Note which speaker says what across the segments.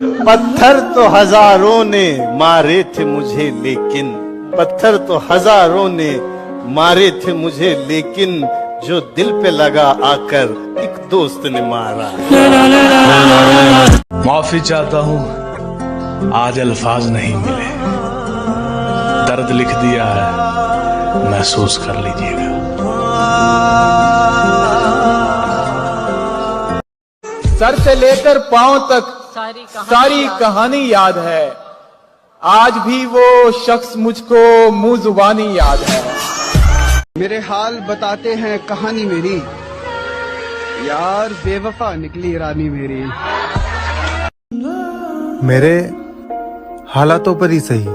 Speaker 1: पत्थर तो हजारों ने मारे थे मुझे लेकिन, पत्थर तो हजारों ने मारे थे मुझे लेकिन, जो दिल पे लगा आकर एक दोस्त ने मारा।
Speaker 2: माफी चाहता हूँ, आज अल्फाज नहीं मिले, दर्द लिख दिया है, महसूस कर लीजिएगा।
Speaker 3: सर से लेकर पांव तक सारी कहानी याद है। आज भी वो शख्स मुझको मुंह जुबानी याद है।
Speaker 4: मेरे हाल बताते हैं कहानी मेरी, यार बेवफा निकली रानी मेरी।
Speaker 5: मेरे हालातों पर ही सही,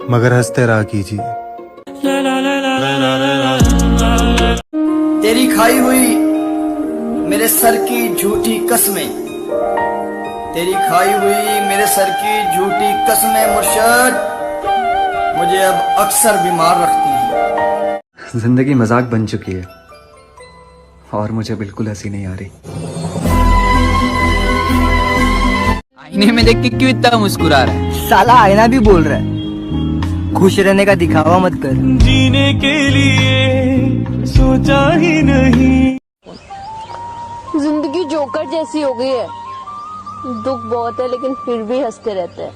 Speaker 5: मगर हंसते रहा कीजिए।
Speaker 6: तेरी खाई हुई मेरे सर की झूठी कसमें, तेरी खाई हुई मेरे सर की झूठी कसमें मुर्शद मुझे अब अक्सर बीमार रखती है।
Speaker 7: जिंदगी मजाक बन चुकी है और मुझे बिल्कुल हंसी नहीं आ रही।
Speaker 8: आईने में देख के क्यों इतना मुस्कुरा रहा है?
Speaker 6: साला आईना भी बोल रहा है खुश रहने का दिखावा मत कर।
Speaker 9: जीने के लिए सोचा ही नहीं।
Speaker 10: जिंदगी जोकर जैसी हो गई है, दुख बहुत है लेकिन फिर भी हंसते रहते हैं।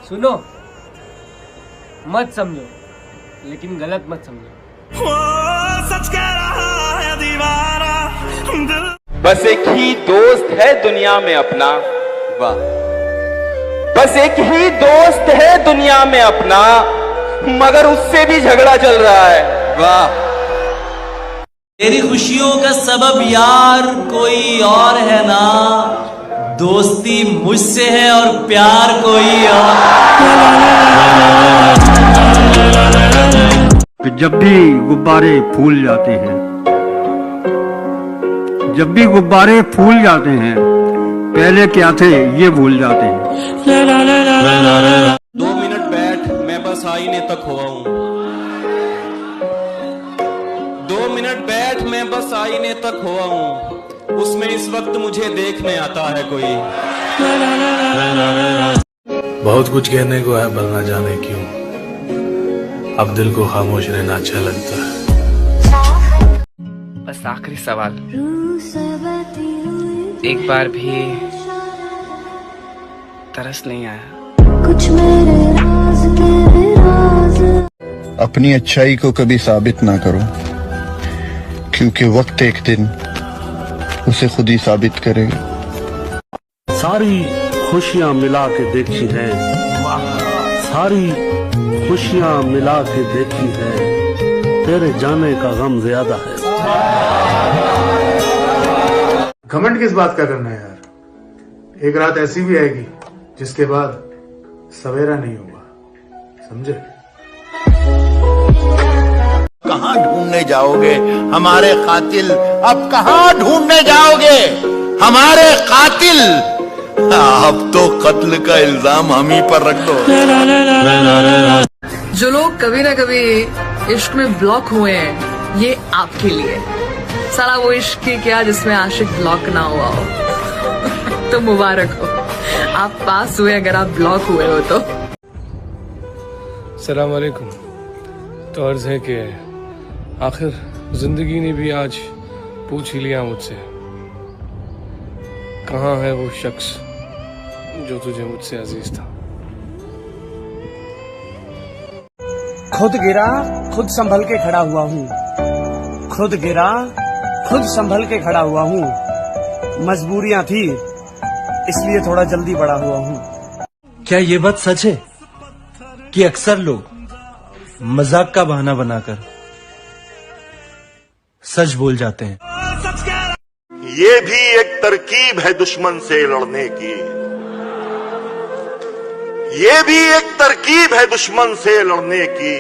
Speaker 9: सुनो, मत समझो लेकिन गलत मत समझो। सच कह रहा है दीवारा दिल।
Speaker 11: बस एक ही दोस्त है दुनिया में अपना, वाह, बस एक ही दोस्त है दुनिया में अपना, मगर उससे भी झगड़ा चल रहा है, वाह।
Speaker 9: तेरी खुशियों का सबब यार कोई और है ना, दोस्ती मुझसे है और प्यार कोई और।
Speaker 12: जब भी गुब्बारे फूल जाते हैं, जब भी गुब्बारे फूल जाते हैं, पहले क्या थे ये भूल जाते हैं।
Speaker 11: 2 मिनट बैठ, मैं बस आईने तक हुआ हूँ। 2 मिनट बैठ, मैं बस आईने तक हुआ हूँ, उसमें इस वक्त मुझे देखने आता है कोई।
Speaker 2: बहुत कुछ कहने को है पर ना जाने क्यों, अब दिल को खामोश रहना अच्छा लगता है।
Speaker 8: बस आखिरी सवाल, एक बार भी तरस नहीं आया?
Speaker 13: अपनी अच्छाई को कभी साबित ना करो, क्योंकि वक्त एक दिन उसे खुद ही साबित करेगा।
Speaker 12: सारी खुशियां मिला के देखी है, सारी खुशियां मिला के देखी है, तेरे जाने का गम ज्यादा है।
Speaker 5: घमंड किस बात का करना है यार, एक रात ऐसी भी आएगी जिसके बाद सवेरा नहीं होगा, समझे?
Speaker 1: कहाँ ढूंढने जाओगे हमारे कातिल, अब कहाँ ढूंढने जाओगे हमारे कातिल? अब तो कत्ल का इल्जाम हम ही पर रख दो।
Speaker 14: जो लोग कभी ना कभी इश्क में ब्लॉक हुए हैं, ये आपके लिए। साला वो इश्क की क्या जिसमें आशिक ब्लॉक ना हुआ हो। तो मुबारक हो, आप पास हुए अगर आप ब्लॉक हुए हो तो।
Speaker 2: अस्सलाम वालेकुम। तो अर्ज है कि आखिर जिंदगी ने भी आज पूछ ही लिया मुझसे, कहाँ है वो शख्स जो तुझे मुझसे अजीज था।
Speaker 15: खुद गिरा खुद संभल के खड़ा हुआ हूँ, खुद गिरा खुद संभल के खड़ा हुआ हूँ, मजबूरियां थी इसलिए थोड़ा जल्दी बड़ा हुआ हूँ।
Speaker 16: क्या ये बात सच है कि अक्सर लोग मजाक का बहाना बनाकर सच बोल जाते हैं?
Speaker 17: ये भी एक तरकीब है दुश्मन से लड़ने की, ये भी एक तरकीब है दुश्मन से लड़ने की,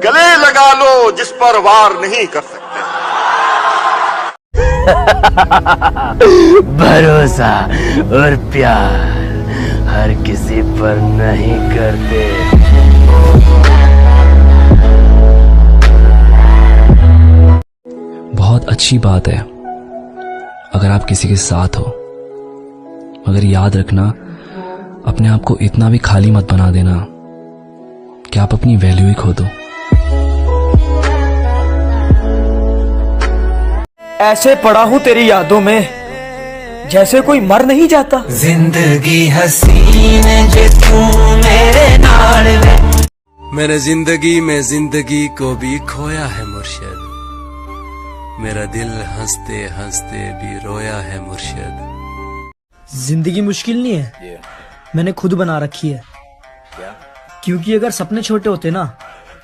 Speaker 17: गले लगा लो जिस पर वार नहीं कर सकते।
Speaker 9: भरोसा और प्यार हर किसी पर नहीं करते।
Speaker 18: बहुत अच्छी बात है
Speaker 7: अगर आप किसी के साथ हो, मगर याद रखना अपने आप को इतना भी खाली मत बना देना कि आप अपनी वैल्यू ही खो दो।
Speaker 18: ऐसे पड़ा हूँ तेरी यादों में जैसे कोई मर नहीं जाता।
Speaker 19: जिंदगी हसीन जे तू मेरे नाल वे।
Speaker 20: मैंने जिंदगी में जिंदगी को भी खोया है मुर्शिद, मेरा दिल हंसते हंसते भी रोया है मुर्शिद।
Speaker 18: जिंदगी मुश्किल नहीं है, मैंने खुद बना रखी है। क्योंकि अगर सपने छोटे होते ना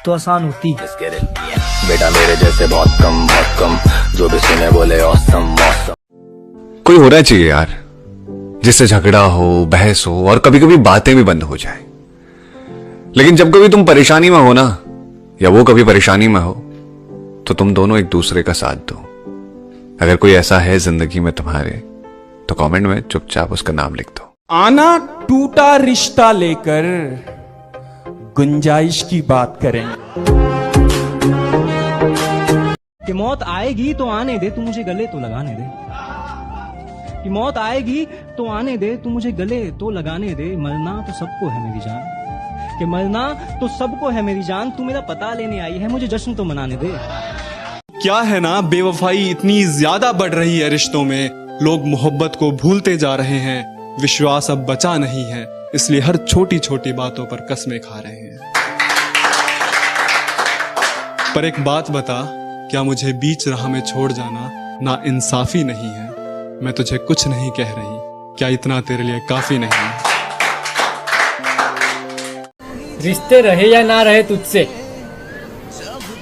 Speaker 18: तो आसान होती।
Speaker 21: बेटा मेरे जैसे बहुत कम जो भी सुने बोले औसम मौसम।
Speaker 22: कोई होना चाहिए यार जिससे झगड़ा हो, बहस हो और कभी कभी बातें भी बंद हो जाए। लेकिन जब कभी तुम परेशानी में हो ना, या वो कभी परेशानी में हो, तो तुम दोनों एक दूसरे का साथ दो। अगर कोई ऐसा है जिंदगी में तुम्हारे, तो कमेंट में चुपचाप उसका नाम लिख दो।
Speaker 23: आना टूटा रिश्ता लेकर गुंजाइश की बात करें।
Speaker 24: कि मौत आएगी तो आने दे, तू मुझे गले तो लगाने दे। कि मौत आएगी तो आने दे, तू मुझे गले तो लगाने दे। मरना तो सबको है मेरी जान, कि मरना तो सबको है मेरी जान। तू मेरा पता लेने आई है, मुझे जश्न तो मनाने दे।
Speaker 25: क्या है ना, बेवफाई इतनी ज्यादा बढ़ रही है रिश्तों में, लोग मोहब्बत को भूलते जा रहे हैं, विश्वास अब बचा नहीं है, इसलिए हर छोटी छोटी बातों पर कस्में खा रहे हैं। पर एक बात बता, क्या मुझे बीच राह में छोड़ जाना ना इंसाफी नहीं है? मैं तुझे कुछ नहीं कह रही, क्या इतना तेरे लिए काफी नहीं है?
Speaker 26: रिश्ते रहे या ना रहे तुझसे,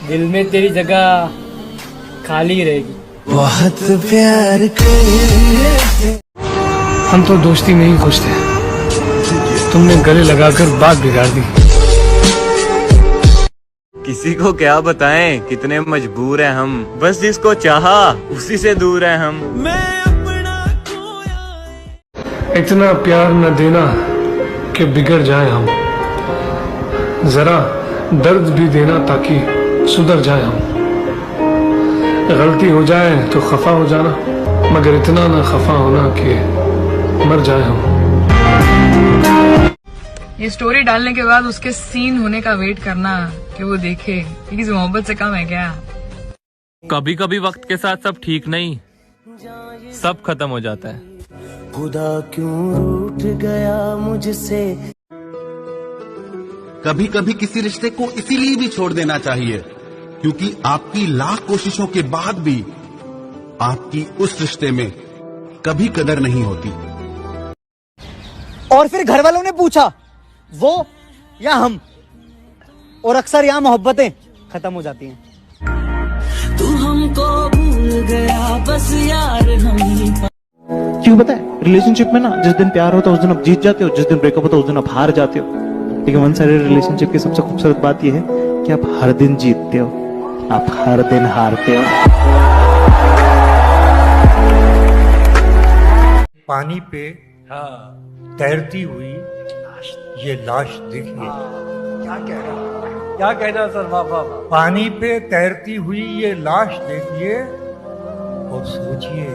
Speaker 26: दिल में तेरी जगह खाली रहेगी।
Speaker 19: बहुत प्यार करते।
Speaker 26: हम तो दोस्ती में ही खुश थे, तुमने गले लगाकर बात बिगाड़ दी।
Speaker 27: किसी को क्या बताएं कितने मजबूर हैं हम, बस जिसको चाहा उसी से दूर हैं हम।
Speaker 26: इतना प्यार न देना कि बिगड़ जाए हम, जरा दर्द भी देना ताकि सुधर जाए हम। गलती हो जाए तो खफा हो जाना, मगर इतना ना खफा होना कि मर जाए हम।
Speaker 14: ये स्टोरी डालने के बाद उसके सीन होने का वेट करना कि वो देखे कि किसी मोहब्बत से कम है क्या।
Speaker 28: कभी कभी वक्त के साथ सब ठीक नहीं, सब खत्म हो जाता है।
Speaker 19: खुदा क्यों रूठ गया मुझसे।
Speaker 29: कभी कभी किसी रिश्ते को इसीलिए भी छोड़ देना चाहिए क्योंकि आपकी लाख कोशिशों के बाद भी आपकी उस रिश्ते में कभी कदर नहीं होती।
Speaker 18: और फिर घर वालों ने पूछा वो या हम, और अक्सर यहाँ मोहब्बतें खत्म हो जाती हैं।
Speaker 19: तू हमको भूल गया बस यार हम ही।
Speaker 30: क्यों पता है, रिलेशनशिप में ना जिस दिन प्यार होता है उस दिन आप जीत जाते हो, जिस दिन ब्रेकअप होता है उस दिन आप हार जाते हो। लेकिन वन साइडेड रिलेशनशिप की सबसे खूबसूरत बात यह है कि आप हर दिन जीतते हो, आप हर दिन हारते हो।
Speaker 31: पानी पे तैरती हुई ये लाश देखिए।
Speaker 26: क्या कह रहा, क्या कहना सर? वाह।
Speaker 31: पानी पे तैरती हुई ये लाश देखिए और सोचिए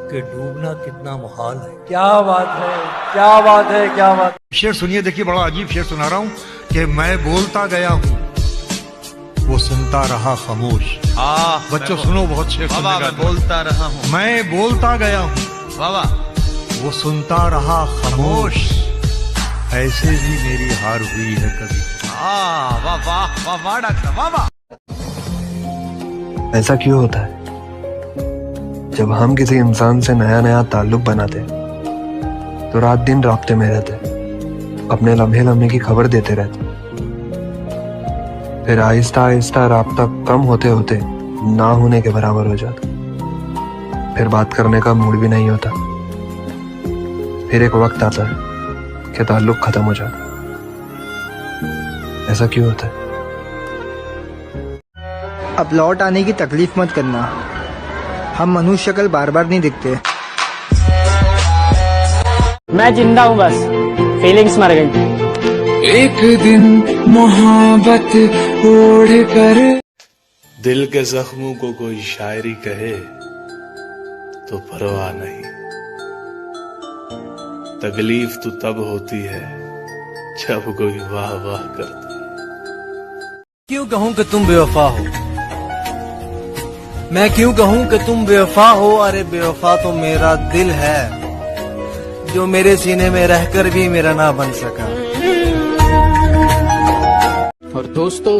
Speaker 31: कि डूबना कितना मुहाल है।
Speaker 26: क्या बात है, क्या बात है, क्या बात।
Speaker 31: शेर सुनिए, देखिए बड़ा अजीब शेर सुना रहा हूँ कि मैं बोलता गया हूँ वो सुनता रहा खामोश। बच्चों सुनो, बहुत शेर सुनने का।
Speaker 29: बोलता रहा हूँ,
Speaker 31: मैं बोलता गया हूँ वो सुनता रहा खामोश। ऐसे भी मेरी हार हुई है कभी।
Speaker 29: वाह वाह वाह वाह डॉक्टर वाह वाह।
Speaker 7: ऐसा क्यों होता है जब हम किसी इंसान से नया नया ताल्लुक बनाते तो रात दिन राब्ते में रहते, अपने लम्हे लम्हे की खबर देते रहते, फिर आहिस्ता आहिस्ता राब्ता कम होते होते ना होने के बराबर हो जाता, फिर बात करने का मूड भी नहीं होता, फिर एक वक्त आता है कि ताल्लुक खत्म हो जाता। ऐसा क्यों होता है?
Speaker 18: अब लौट आने की तकलीफ मत करना, हम मनुष्य शक्ल बार बार नहीं दिखते।
Speaker 26: मैं जिंदा हूँ, बस फीलिंग्स मर गई।
Speaker 19: एक दिन मोहब्बत ओढ़ कर
Speaker 2: दिल के जख्मों को कोई शायरी कहे तो परवाह नहीं। तकलीफ तो तब होती है जब कोई वाह वाह करता है।
Speaker 16: क्यों कहूं कि तुम बेवफा हो, मैं क्यों कहूं कि तुम बेवफा हो। अरे बेवफा तो मेरा दिल है, जो मेरे सीने में रहकर भी मेरा ना बन सका।
Speaker 1: और दोस्तों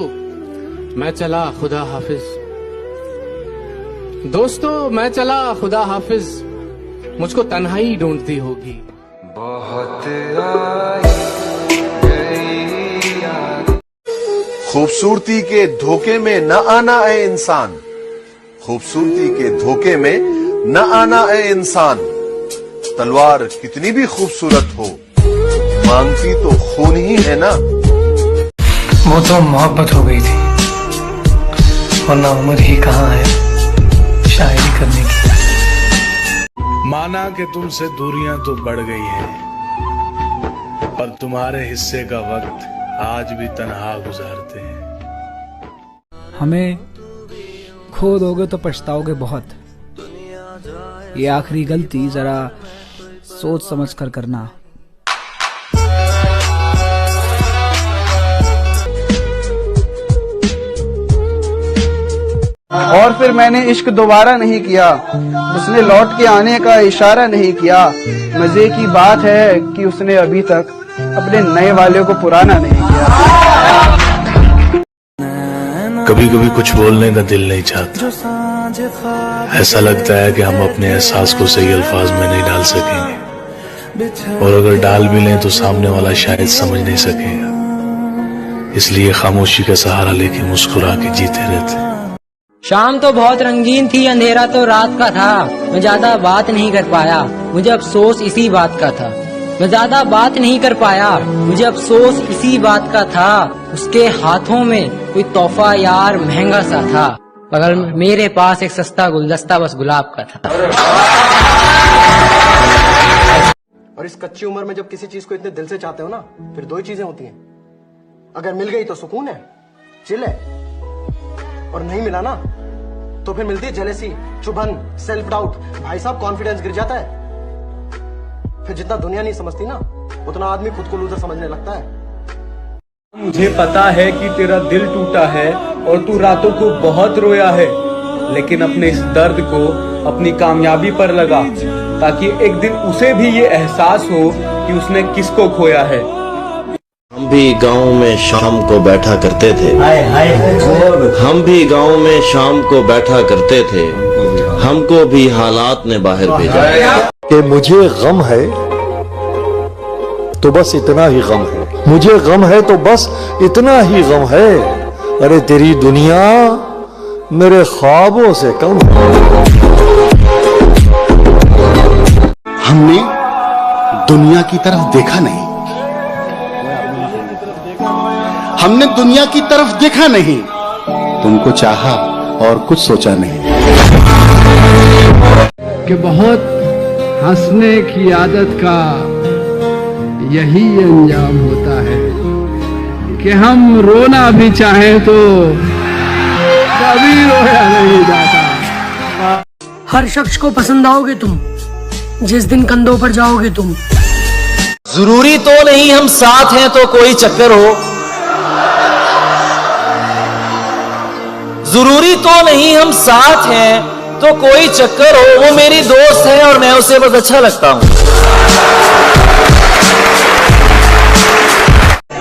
Speaker 1: मैं चला खुदा हाफिज, दोस्तों मैं चला खुदा हाफिज, मुझको तन्हाई ढूंढती होगी।
Speaker 17: खूबसूरती के धोखे में न आना है इंसान, खूबसूरती के धोखे में न आना है इंसान। तलवार कितनी भी खूबसूरत हो, मांगती तो खून ही है ना।
Speaker 26: वो तो मोहब्बत हो गई थी, वरना उम्र ही कहाँ है शायरी करने की।
Speaker 2: माना कि तुमसे दूरियां तो बढ़ गई हैं, पर तुम्हारे हिस्से का वक्त आज भी तन्हा गुजारते हैं।
Speaker 3: हमें खो दोगे तो पछताओगे बहुत, ये आखिरी गलती जरा सोच समझ कर करना।
Speaker 4: और फिर मैंने इश्क दोबारा नहीं किया, उसने लौट के आने का इशारा नहीं किया। मजे की बात है कि उसने अभी तक अपने नए वाले को पुराना नहीं किया।
Speaker 2: कभी कभी कुछ बोलने का दिल नहीं चाहता, ऐसा लगता है कि हम अपने एहसास को सही अल्फाज में नहीं डाल सकेंगे, और अगर डाल भी लें तो सामने वाला शायद समझ नहीं सकेगा। इसलिए खामोशी का सहारा लेके मुस्कुरा के जीते रहते।
Speaker 5: शाम तो बहुत रंगीन थी, अंधेरा तो रात का था। मैं ज्यादा बात नहीं कर पाया, मुझे अफसोस इसी बात का था। मैं ज्यादा बात नहीं कर पाया, मुझे अफसोस इसी बात का था। उसके हाथों में कोई तोहफा यार महंगा सा था, बगल में मेरे पास एक सस्ता गुलदस्ता बस गुलाब का था।
Speaker 6: और इस कच्ची उम्र में जब किसी चीज को इतने दिल से चाहते हो ना, फिर दो ही चीजें होती हैं। अगर मिल गई तो सुकून है, चिल है, और नहीं मिला ना तो फिर मिलती है जेलेसी, चुभन, सेल्फ डाउट। भाई साहब कॉन्फिडेंस गिर जाता है। फिर जितना दुनिया नहीं समझती ना, उतना आदमी खुद को लूजर समझने लगता है।
Speaker 25: मुझे पता है कि तेरा दिल टूटा है और तू रातों को बहुत रोया है, लेकिन अपने इस दर्द को अपनी कामयाबी पर लगा, ताकि एक दिन उसे भी ये एहसास हो कि उसने किसको खोया है।
Speaker 8: हम भी गांव में शाम को बैठा करते थे, हम भी गांव में शाम को बैठा करते थे, हमको भी हालात ने बाहर भेजा।
Speaker 10: कि मुझे गम है तो बस इतना ही गम है, मुझे गम है तो बस इतना ही गम है। अरे तेरी दुनिया मेरे ख्वाबों से कम है।
Speaker 29: हमने दुनिया की तरफ देखा नहीं, हमने दुनिया की तरफ देखा नहीं, तुमको चाहा और कुछ सोचा नहीं।
Speaker 11: कि बहुत हंसने की आदत का यही अंजाम होता है, कि हम रोना भी चाहें तो कभी रोया नहीं जाता।
Speaker 12: हर शख्स को पसंद आओगे तुम, जिस दिन कंधों पर जाओगे तुम।
Speaker 9: जरूरी तो नहीं हम साथ हैं तो कोई चक्कर हो, जरूरी तो नहीं हम साथ हैं तो कोई चक्कर हो। वो मेरी दोस्त है और मैं उसे बस अच्छा लगता हूं।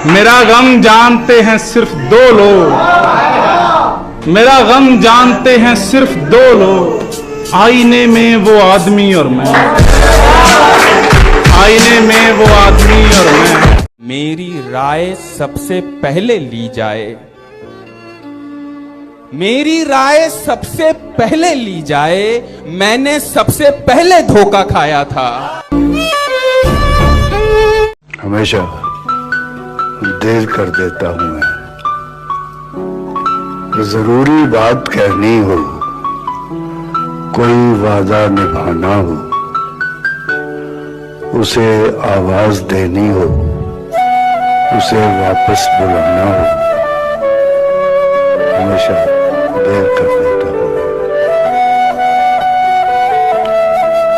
Speaker 25: मेरा गम जानते हैं सिर्फ दो लोग, मेरा गम जानते हैं सिर्फ दो लोग, आईने में वो आदमी और मैं, आईने में वो आदमी और मैं।
Speaker 23: मेरी राय सबसे पहले ली जाए, मेरी राय सबसे पहले ली जाए, मैंने सबसे पहले धोखा खाया था।
Speaker 10: हमेशा देर कर देता हूं मैं, जरूरी बात कहनी हो, कोई वादा निभाना हो, उसे आवाज देनी हो, उसे वापस बुलाना हो, हमेशा देर कर